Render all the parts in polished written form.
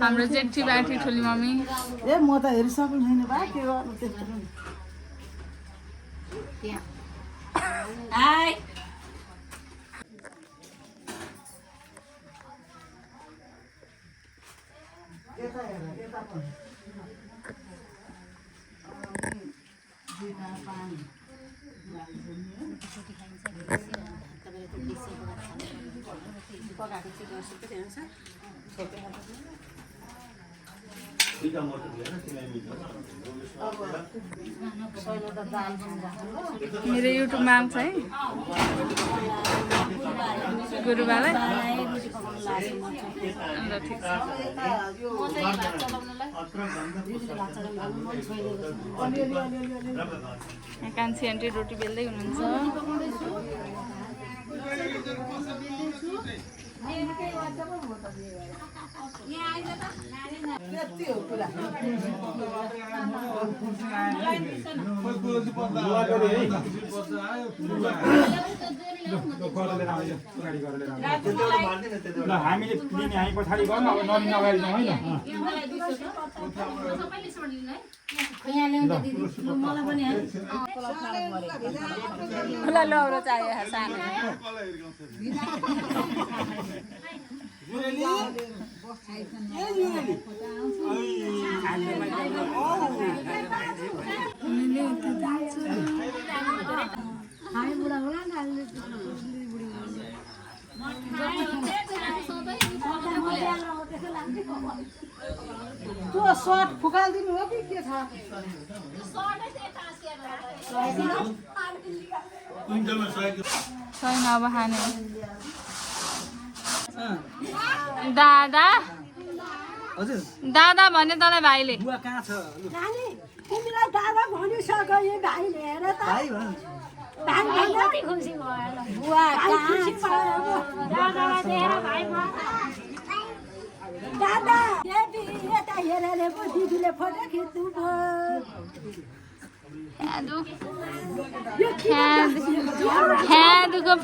हाम्रो जेठी बाठी ठुली मम्मी ए म त हेरिसक्नु छैन बा के गर्नु त्यस्तो हाय मेरो युट्युबमा आउँछ है गुरुबालाई ल ठिक छ कान्छी आन्टी रोटी बेल्दै हुनुहुन्छ हामीले लिने हामी पछाडि गर्नु अब नलिन अगाडि जाउँ है ल लौरो चाहियो सानो त्यो सर्ट फुकाल्दिनु हो कि के छ छैन अब खाने दादा हजुर दादा भने तँलाई भाइले बुवा कहाँ छ नानी तिमीलाई दादा भनिसक्यो यो भाइले हेर त भाइ भन भाइ कति खुसी भयो ल बुवा खुसी भयो दादालाई देखेर भाइ भयो दादा यता हेरेर पो दिदीले फोटो खिच्नु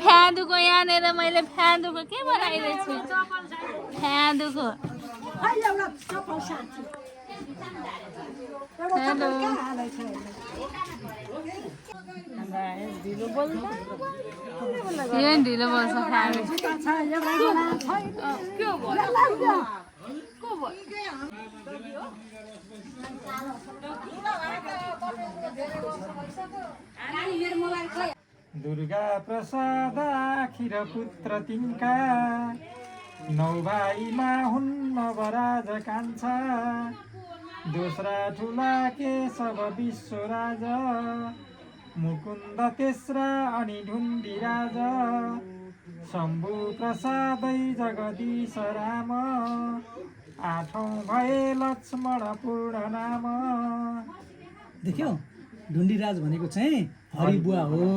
फ्यादुको यहाँनिर मैले फ्यादुको के बनाइरहेछु फ्यादुको एउटा चप्पल साथी एउटा चप्पल कहाँ हालेछ यो ढिलो बोल्छ फ्यादु दुर्गा प्रसाद आखिर पुत्र तिनका नौ भाइमा हुन् नवराज कान्छा दोस्रा ठुला केशव विश्व राजा मुकुन्द तेस्रा अनि ढुण्डी राजा शम्भु प्रसादै जगदीश राम आठौँ भए लक्ष्मण पूर्ण नाम देख्यौ ढुण्डीराज भनेको चाहिँ हरिबुवा हो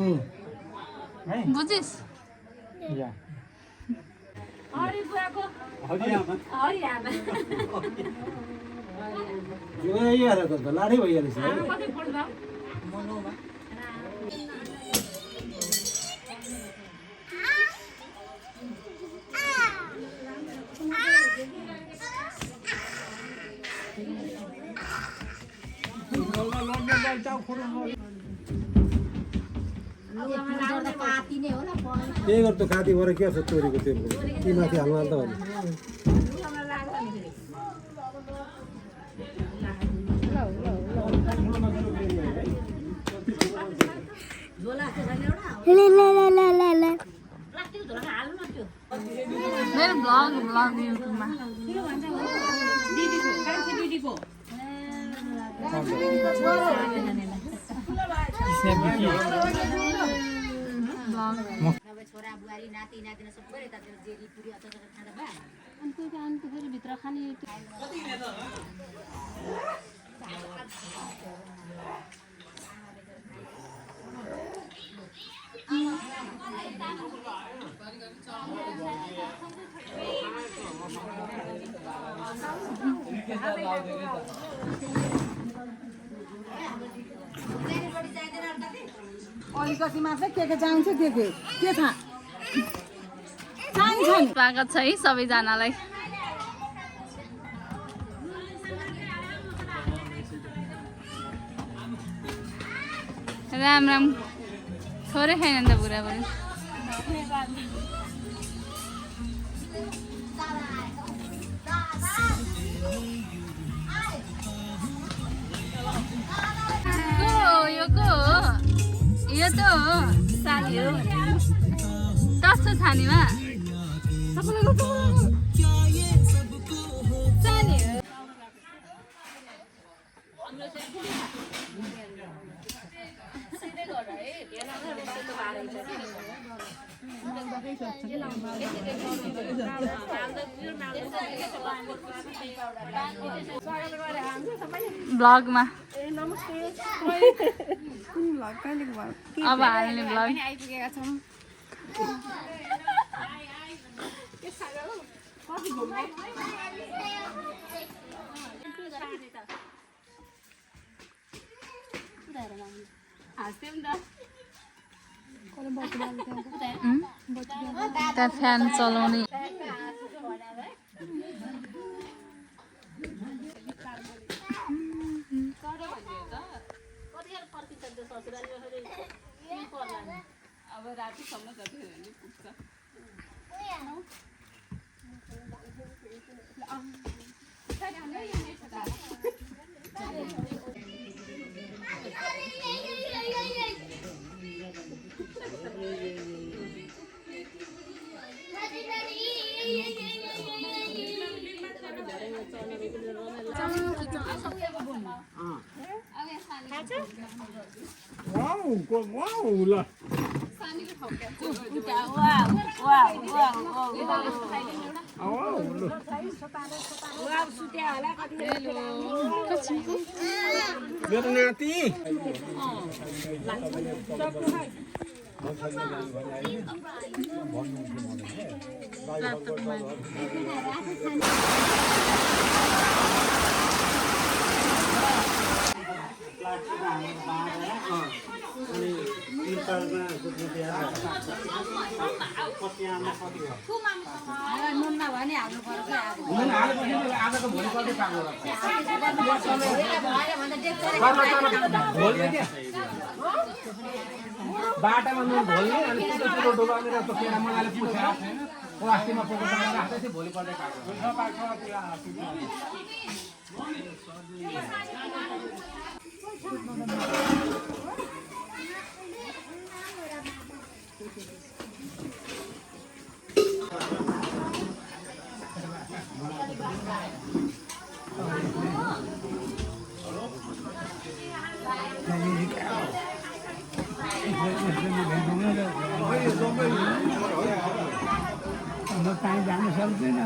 है बुझिस् या हरिबुवाको हरिआमा हरिआमा यो हेरेको त लाडै भइहाल्छ कति पढ्दा के गर्नु काती भएर के छ चोरीको त्यो कि माथि हाल्नु त भने मेरो ब्लग युट्युबमा छोरा बुहारी नाति नातिना सबै यतातिर जेरी पुरी अचार खाँदा भए अनि फेरि भित्र खाने अलिकति मात्रै के चाहिन्छ के थाहा चाहिन्छ नि स्वागत छ है सबैजनालाई राम राम थोरै खाएन नि त बुढाबुढी यो त साली हो कस्तो छानीमा साली हो ब्लगमा अब हाल्ने ब्लग आइपुगेका छौँ त्यहाँ फ्यान चलाउने अब रातिसम्म जति नि पुग्छ मेरो नाति नुनमा भने हाल्नु पर्छ बाटामा नुन ढोल्ने अनि कुरो डुबाउने केरा मजाले पुछेर प्लास्टिकमा पोको राख्दै थियो भोलिपल्ट कहीँ जान सक्दैन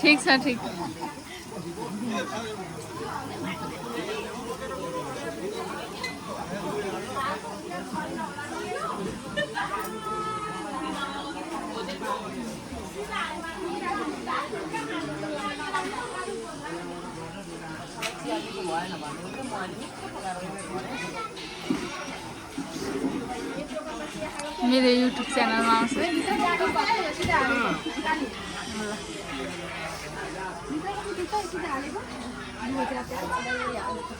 ठीक छ ठीक मेरो युट्युब च्यानलमा आउँछ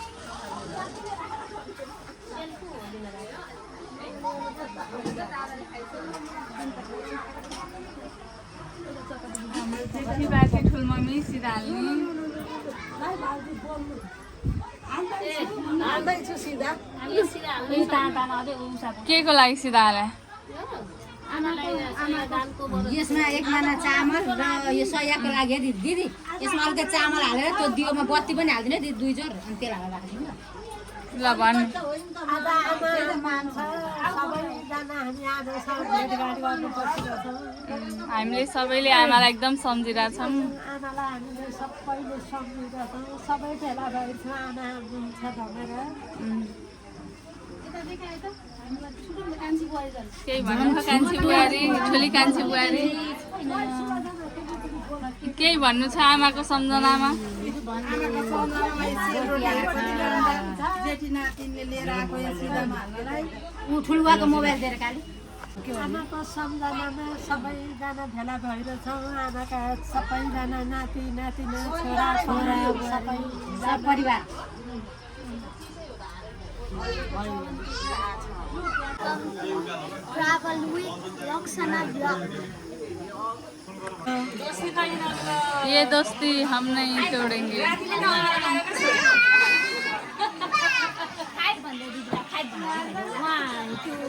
बाटी ठुल मम्मी सिधा हाल्ने के को लागि सिधा हाले यसमा एक माना चामल र यो सयाको लागि दिदी यसमा अलिकति चामल हालेर त्यो दियोमा बत्ती पनि हाल्दिनु दिदी 2 जोर अनि तेल हालेर राख्दिनु ल भन् हामीले सबैले आमालाई एकदम सम्झिरहेछौँ आमालाई हामीले सबैले सम्झिरहेछौँ सबै भेला भएछ आमा हुन्छ भनेर केही भन्नु कान्छी बुहारी ठुली कान्छी बुहारी केही भन्नु छ आमाको सम्झनामा जेठी नातिनले लिएर आएको यो सिधामा हाल्नलाई ऊ ठुलुवाको मोबाइल दिएर काली आमाको सम्झनामा सबैजना भेला भएर छौँ आमाका सबैजना नाति नातिना छोरा छोरा सबै सब परिवार ट्राभल विथ लक्ष्मण ब्लग ये दोस्ती हम नहीं तोड़ेंगे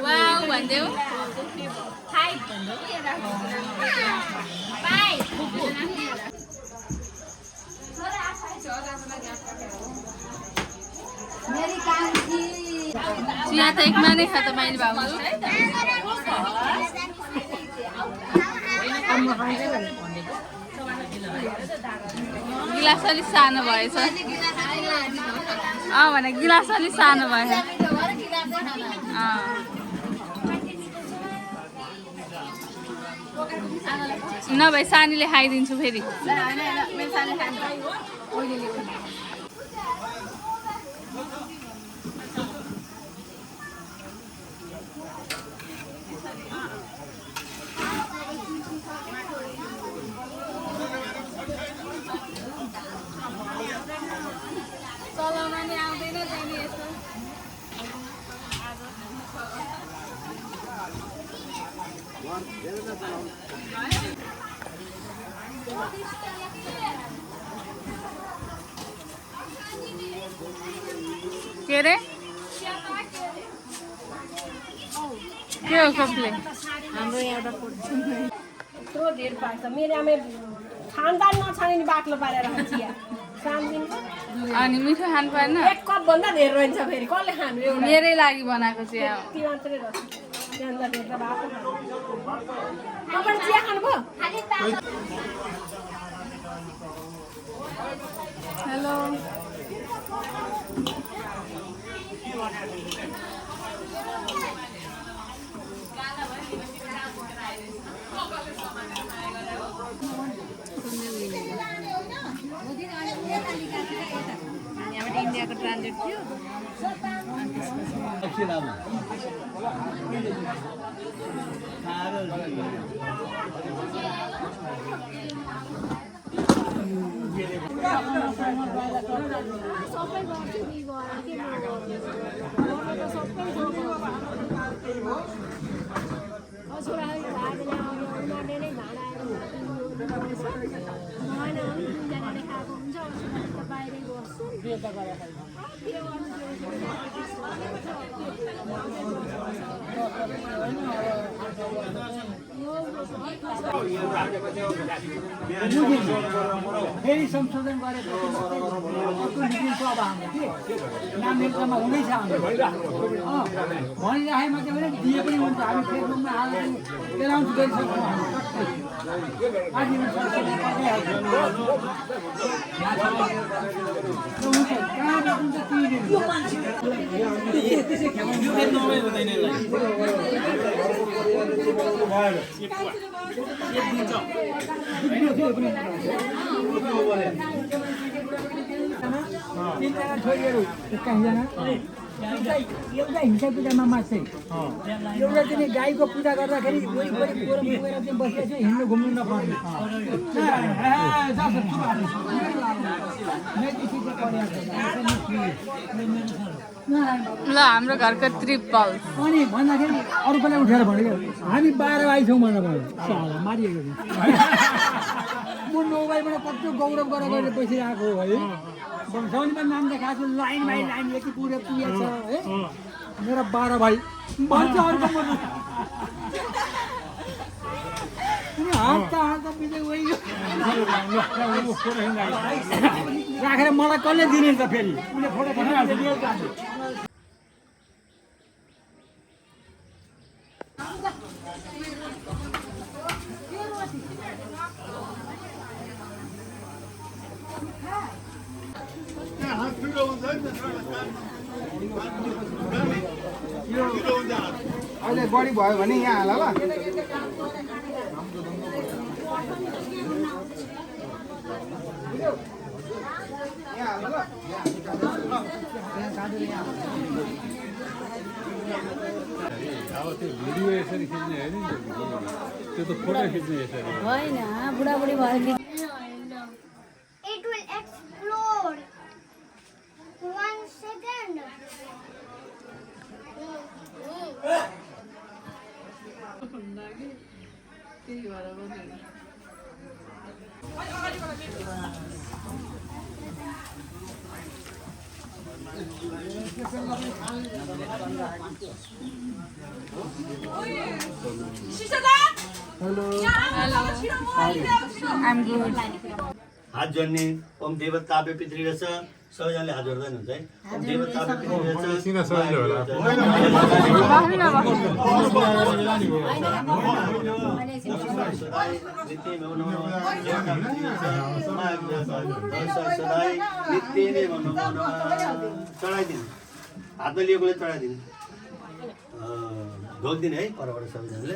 वाउ भन्देऊ मेरी कान्छी चिया त एकमा नै खा त मैले भाउजू गिलास अलिक सानो भएछ भने गिलास अलिक सानो भएछ नभए सानीले खाइदिन्छु फेरि चलाउन नि आउँदैन जाने यसो के अरे के हो कपले हाम्रो एउटा यत्रो धेर पाएछ मेरो आमा खानदान नछाने बाक्लो पारेर चिया सानदिनको अनि मिठो खानु पाएन एक कप भन्दा धेर रहन्छ फेरि कसले खानु एउटा मेरै लागि बनाएको चिया हो ती मात्रै रहेछ त्यहाँदा धेर त भएको तपाईँ चिया खानुभयो हेलो यहाँबाट इन्डियाको ट्रान्जिट थियो सबै गर्छु नि गएर के गर्नु सबै छोराहरू भागले आउने उनीहरूले नै भाँडाहरू भएन दुईजनाले खाएको हुन्छ उसुलाई त बाहिरै बस्छु फेरि संशोधन गरेपछि अर्को निस्किन्छ अब हाम्रो के नाम एकदम हुँदैछ हाम्रो भनिराखेमा चाहिँ भने दिए पनि हुन्छ हामी फेसबुकमा हालेर एनाउन्स गरिसक्छौँ तिनजना छोरीहरू कहाँजना एउटा हिंसा पूजामा मात्रै एउटा चाहिँ गाईको पूजा गर्दाखेरि वरिपरि कोरम पुगेर चाहिँ बसिरहेको छ हिँड्नु घुम्नु नपर्ने ल हाम्रो घरको त्रिपल अनि भन्दाखेरि अरू बेला उठेर भन्यो हामी 12 भाइ छौँ भनेर भन्यो साला मारिएको म 9 भाइबाट कत्रो गौरव गरेर बसिरहेको हो है वंशावलीमा नाम देखाएको छु लाइन बाई लाइन यति पुरै पुगेको छ है मेरो 12 भाइ भन्छ अर्को म हात बिजय राखेर मलाई कसले दिने त फेरि उसले फोटो पठाइहाल्छ Yo, बढी भयो भने यहाँ हाल ल अब त्यो भिडियो यसरी खिच्ने होइन नि त्यो त फोटो खिच्ने यसरी होइन बुढाबुढी भयो कि It will explode. 1 second. I'm good. हात जोड्ने ओम देवतापे पितृ रहेछ सबैजनाले हात जोड्दैन हुन्छ है ओम देवतापे पितृ रहेछ किन सजिलो होला चढाइदिनु हातमा लिएकोले चढाइदिनु ढोकिदिने है परबाट सबैजनाले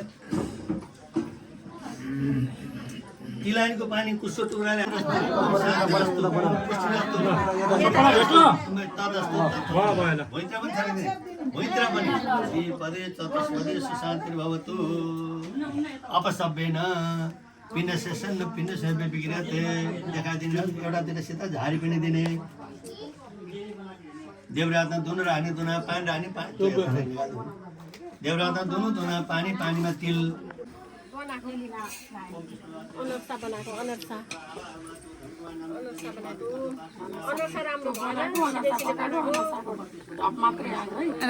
तिलानीको पानी कुसो टुक्राले भैत्र पनि छाडिदिने भैत्र पनि पदे चतुष्पदे सुशान्तिर्भवतु अपसभ्येन पिण्डशेषन पिण्डशेषे विक्रियते देखाइदिने एउटातिर सिधा झारी पनि दिने देवरातमा दुनु राख्ने दुना पानी राख्ने पानी देवरातमा दुना पानी पानीमा तिल अनर्सा बनाएको अनर्सा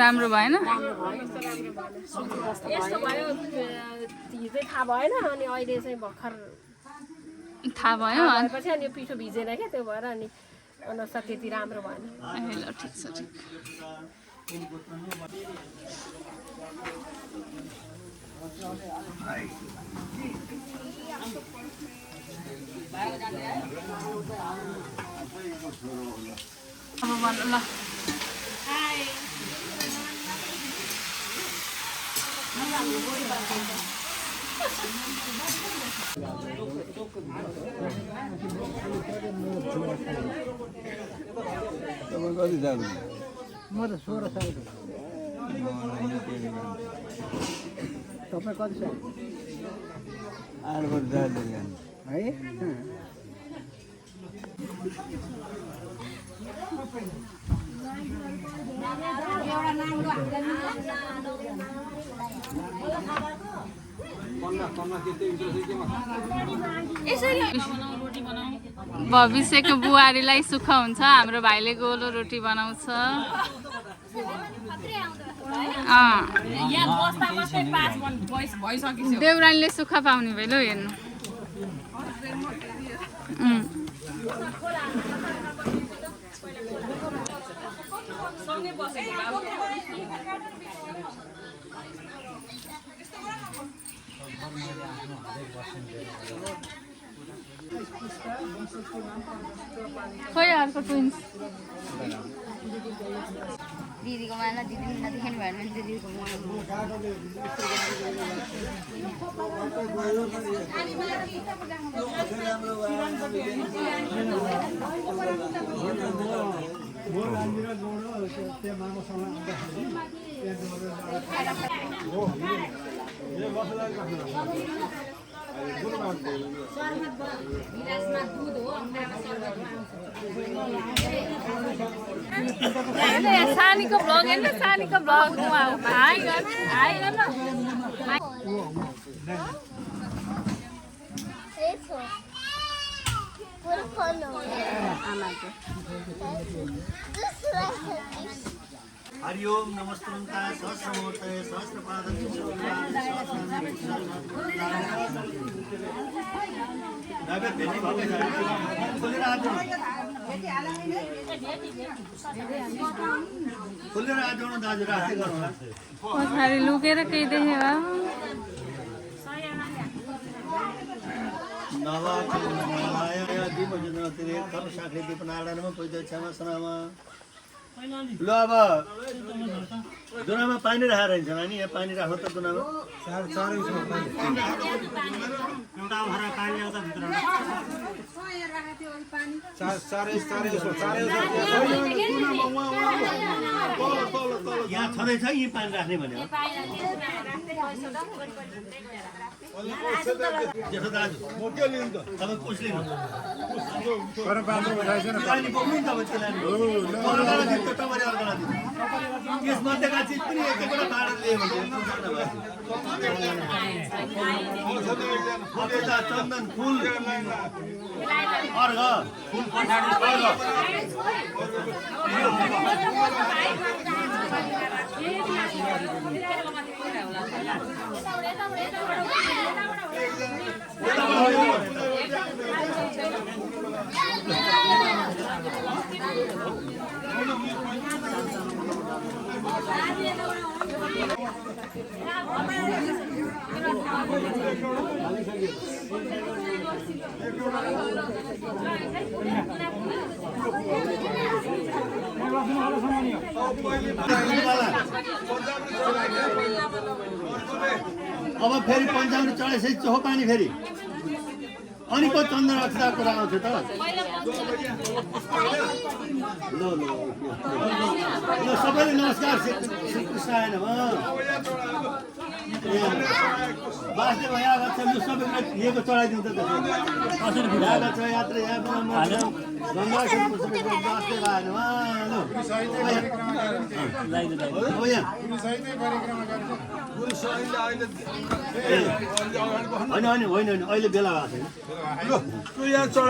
राम्रो भएन यस्तो भयो हिजै थाहा भएन अनि अहिले चाहिँ भर्खर थाहा भयो पछि अनि यो पिठो भिजेन क्या त्यो भएर अनि अनर्सा त्यति राम्रो भएन ल ठिक छ ठिक कति जानु म त 16 सालको तपाईँ कति साल 8 वर्ष जानु है भविष्यको बुहारीलाई सुख हुन्छ हाम्रो भाइले गोलो रोटी बनाउँछ देउरानीले सुख पाउने भयो हेर्नु खोइ अर्को ट्विन्स दिदीको माला दिदीले नदेख्नु भएन भने दिदीको सानीको भ्लग हेर्नु सानीको भ्लग हाई गर्नु हरि ओम नमस्ते सहस्रमूर्ते सहस्रपाद खुलेर आज दाजु राख्दै गर्नु पछाडि लुकेर केही देखेर ल अब दुनामा पानी राखेर हिँड्छ नानी यहाँ पानी राख्नु त दुनामा यहाँ छँदैछ यहीँ पानी राख्ने भन्यो जेठो दाजु तपाईँ कसले पानी बोक्नु नि तपाईँ यसमध्येका चिज पनि एक एकवटा बाँडेर लियो भने चन्दन फुल अर्घ फुल अब फेरि पञ्चाउन्न चढाइसकेपछि चोखो पानी फेरि अनि को चन्दन अक्षता कुरा आउँछ त ल सबैले नमस्कार श्री कृष्णाय नमः वासुदेव यहाँ छ यो सबैले लिएको चढाइदिन्छ त यहाँ छ यात्रा यहाँ वासुदेवाय नमः होइन अहिले बेला भएको छैन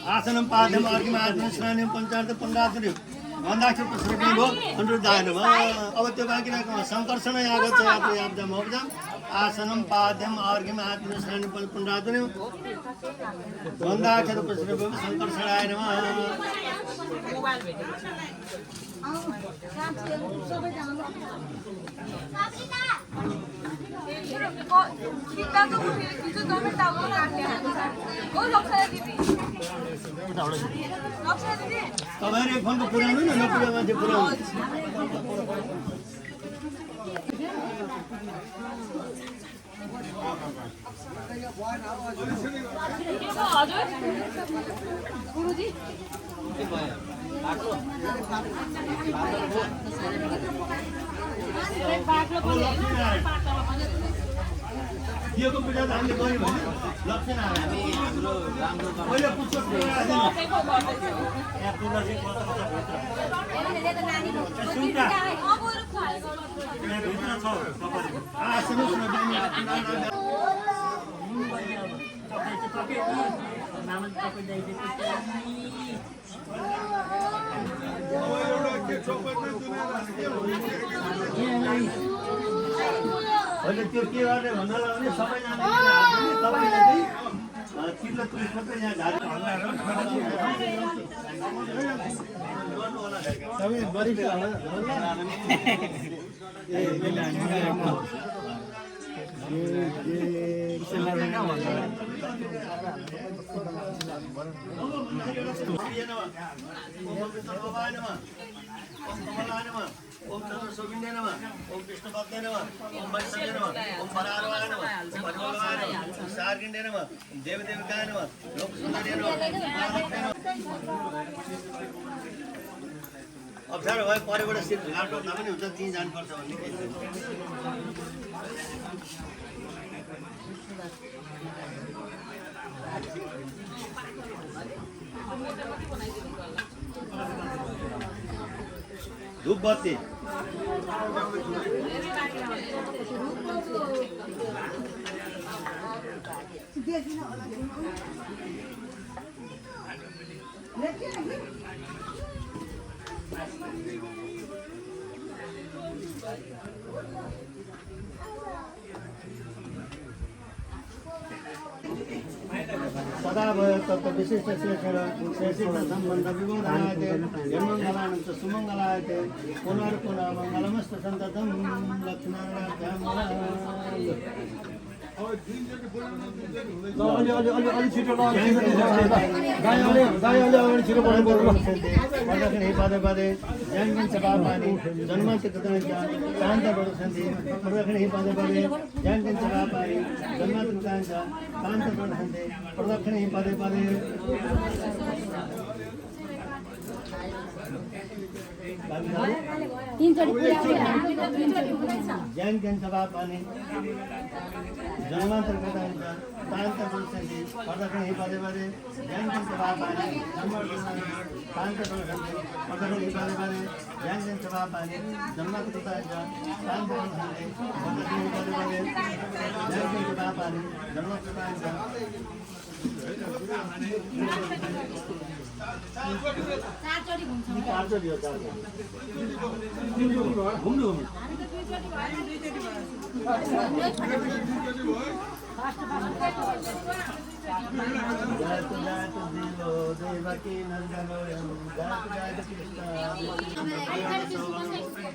आसनम पादम अर्घ्यम आत्म स्नानम पञ्चार्थ पन्डाचर्य भन्दाक्षर पुष्पे भयो अनुरुद्ध आएन अब त्यो बाँकी राख्नु सङ्कर्षण यागत छ यात्रा याब्दम होब्दम आसनम पाद्यम अर्घ्यम आत्म स्नानम पन्डाचर्य भन्दाक्षर पुष्पे भयो सङ्कर्षण आएन तपाईँहरू फोनको पुऱ्याउनु न नपुऱ्याउ मान्छे पुऱ्याउनु दिएको पूजा त हामीले गऱ्यौँ भने लक्ष्मीनारायण पहिला पुष्प अहिले त्यो के गर्ने भन्नलाई भने सबैजना तपाईँले चाहिँ चिल्लो पुलिस मात्रै यहाँ सबै वरिष्ठ ओम नमः सोगिंदे नमः ओम कृष्ण भक्ते नमः ओम वैष्णवे नमः ओम परारवाय नमः ओम परिमलवाय नमः ओम सारगिंदे नमः देव देवकाय नमः लोक सुंदरे नमः अप्ठ्यारो भयो परेबाट सिट घाटो भए पनि हुन्छ त्यहीँ जानुपर्छ भन्ने के धूप बत्ती सदा भय तत्व विशिष्ट श्रेष्ठ संबंध विबोधनायते जन्मंगलानं च सुमंगलायते पुनर्पुनः मंगलमस्तु संततं लक्ष्मीनारायण अलि छिटो अलि छिटो बोल्नु पर्दाखेरि पदे पदे ज्ञान सभा पानी जन्म शान्त बढ्छन्ति पर्दाखेरि पदे पदे ज्ञान सभा पानी जन्म शान्त बढ्छन्ति पर्दाखेरि पदे पदे ज्ञान सभा पानी जन्मान्तर शान्त बढ्छन्ति पर्दाखेरि पदे पदे ज्ञान सभा पानी शान्त बढ्छन्ति पर्दाखेरि पदे पदे ज्ञान सभा पानी जन्मान्तर शान्त बढ्छन्ति पर्दाखेरि पदे पदे ज्ञान सभा पानी जन्मान्तर चारचोटि हो घुम्नु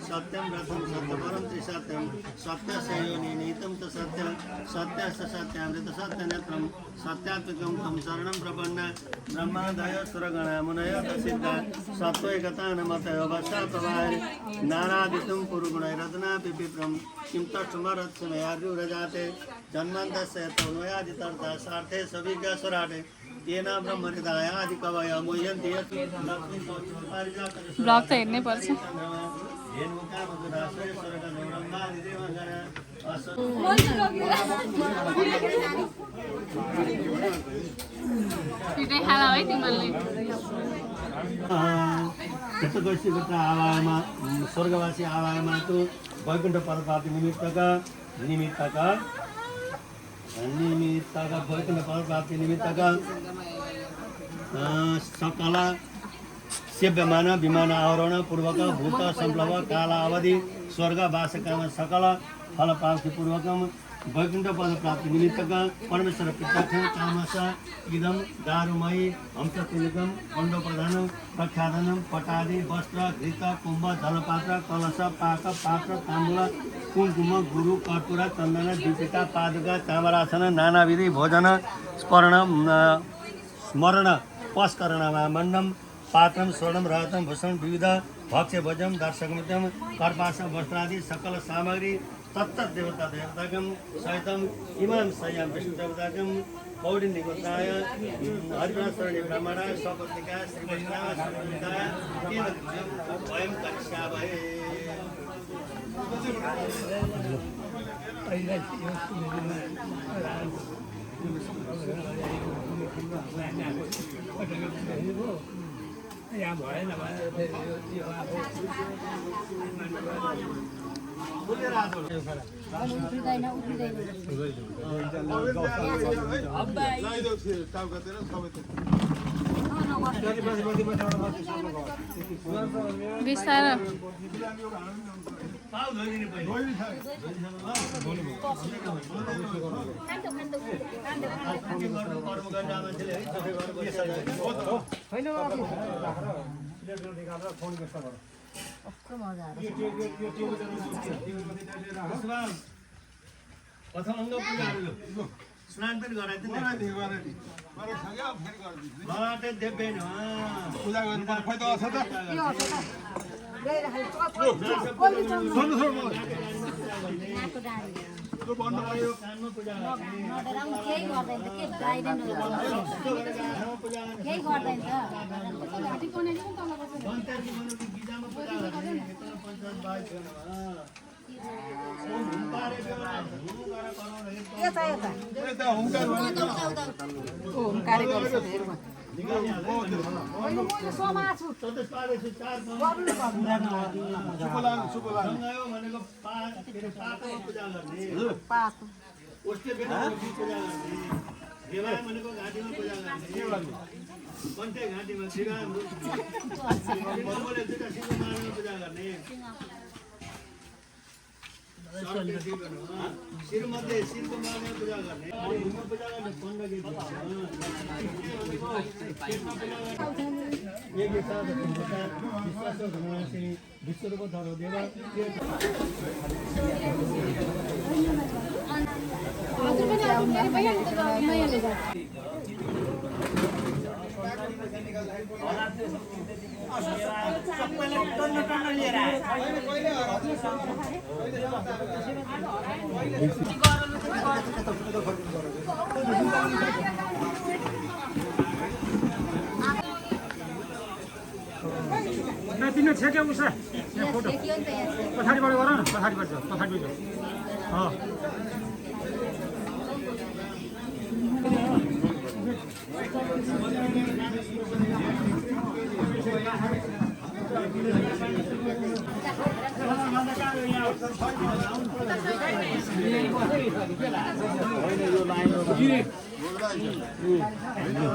सत्यम रथम सत्यपरम त्रिसत्यम सत्य संयोनि नीतम च सत्य सत्यस्य सत्यामृत सत्यनेत्रम सत्यात्मकं तं शरणं प्रपन्न ब्रह्मादय सुरगण मुनय सिद्धा सत्वैकता नमतय वसा प्रवाहे नानादितं पुरुगुणैरत्ना पिपिप्रम किं तत्समरत्समयार्जुरजाते जन्मन्तस्य तौनयादितर्था सार्थे सविज्ञस्वराटे तेन ब्रह्मनिदायादि कवय मुह्यन्ति ब्लग त हेर्नै पर्छ पिटै खाला है तिमीहरूले आवायमा स्वर्गवासी आवायमा तो वैकुण्ठ पदप्राप्ति निमित्तका वैकुण्ठ पदप्राप्ति निमित्तका सकल सेव्यमान विमान आवरण पूर्वक भूत संप्लव काला अवधि स्वर्ग वासकाम सकल फल प्राप्ति पूर्वकम वैकुण्ठ पद प्राप्ति निमित्तका परमेश्वर प्रत्यक्ष कामस इदम दारुमयी हंसतुलिकम खण्ड प्रधानम प्रख्यादनम पटादि वस्त्र घृत कुम्भ जलपात्र कलश पाक पात्र ताम्बूल कुङ्कुम गुरु कर्पूर चन्दन दीपिका पादुका चामरासन नानाविधि भोजन स्मरण पस्करणमा मण्डम पात्रम स्वर्णम रजतम भूषण विविध भक्ष्य भोजम दर्शकमितम कर्पास वस्त्रादि सकल सामग्री तत्त देवता देवताकम सहितम इमाम सय्याम विष्णु देवताकम पौडी निगोत्राय हरिप्राशरणी ब्राह्मणाय सपत्निकाय श्रीवैष्णवाय श्रीवैष्णवाय वयम करिष्यामहे यहाँ भएन बिस्तारो प्रथम अंग पूजा स्नान पनि गराइदिनु मलाई देब्दैन पूजा गर्नु पर्छ त शिरमध्ये शिरको मार्ने पूजा गर्ने पूजा गर्ने विश्वरूप धरो देव तिमीले छेक्यो उसलाई यहाँ फोटो पछाडिबाट गर न पछाडिबाट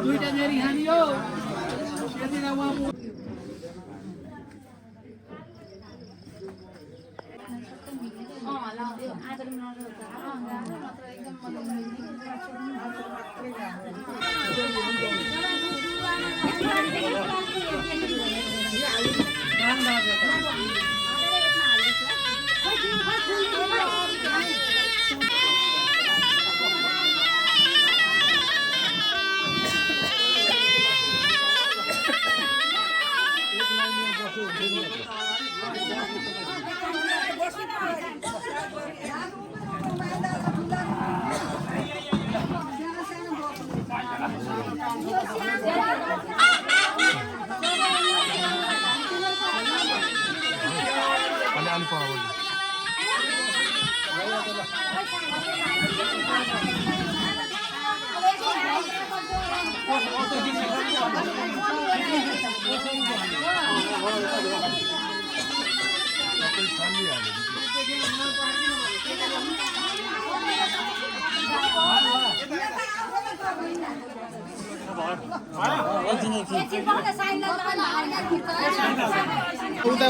दुईटा मेरी खानी हो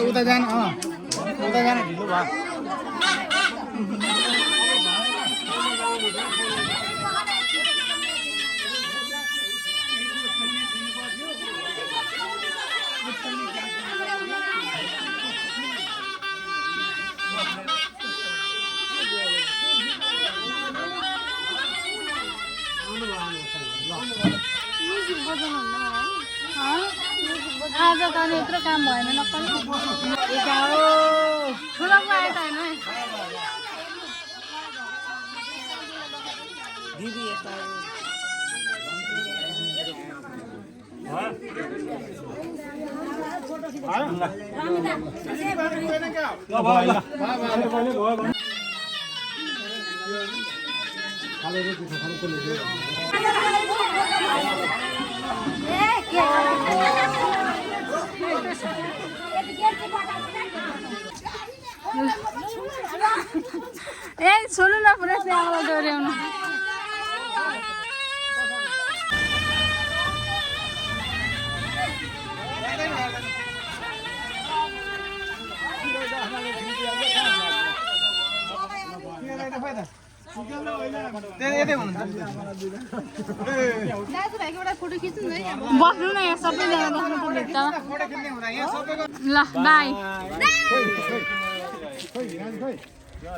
उता जान उता जान ढिलो भयो आज त अनि यत्रो काम भएन नक्कली ठुलो पाए त होइन ए सुन्नु न पुरा त्यहाँबाट डोर्याउनु बस्नु न यहाँ सबैजना बस्नु त भेट्छ ल बाई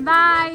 बाई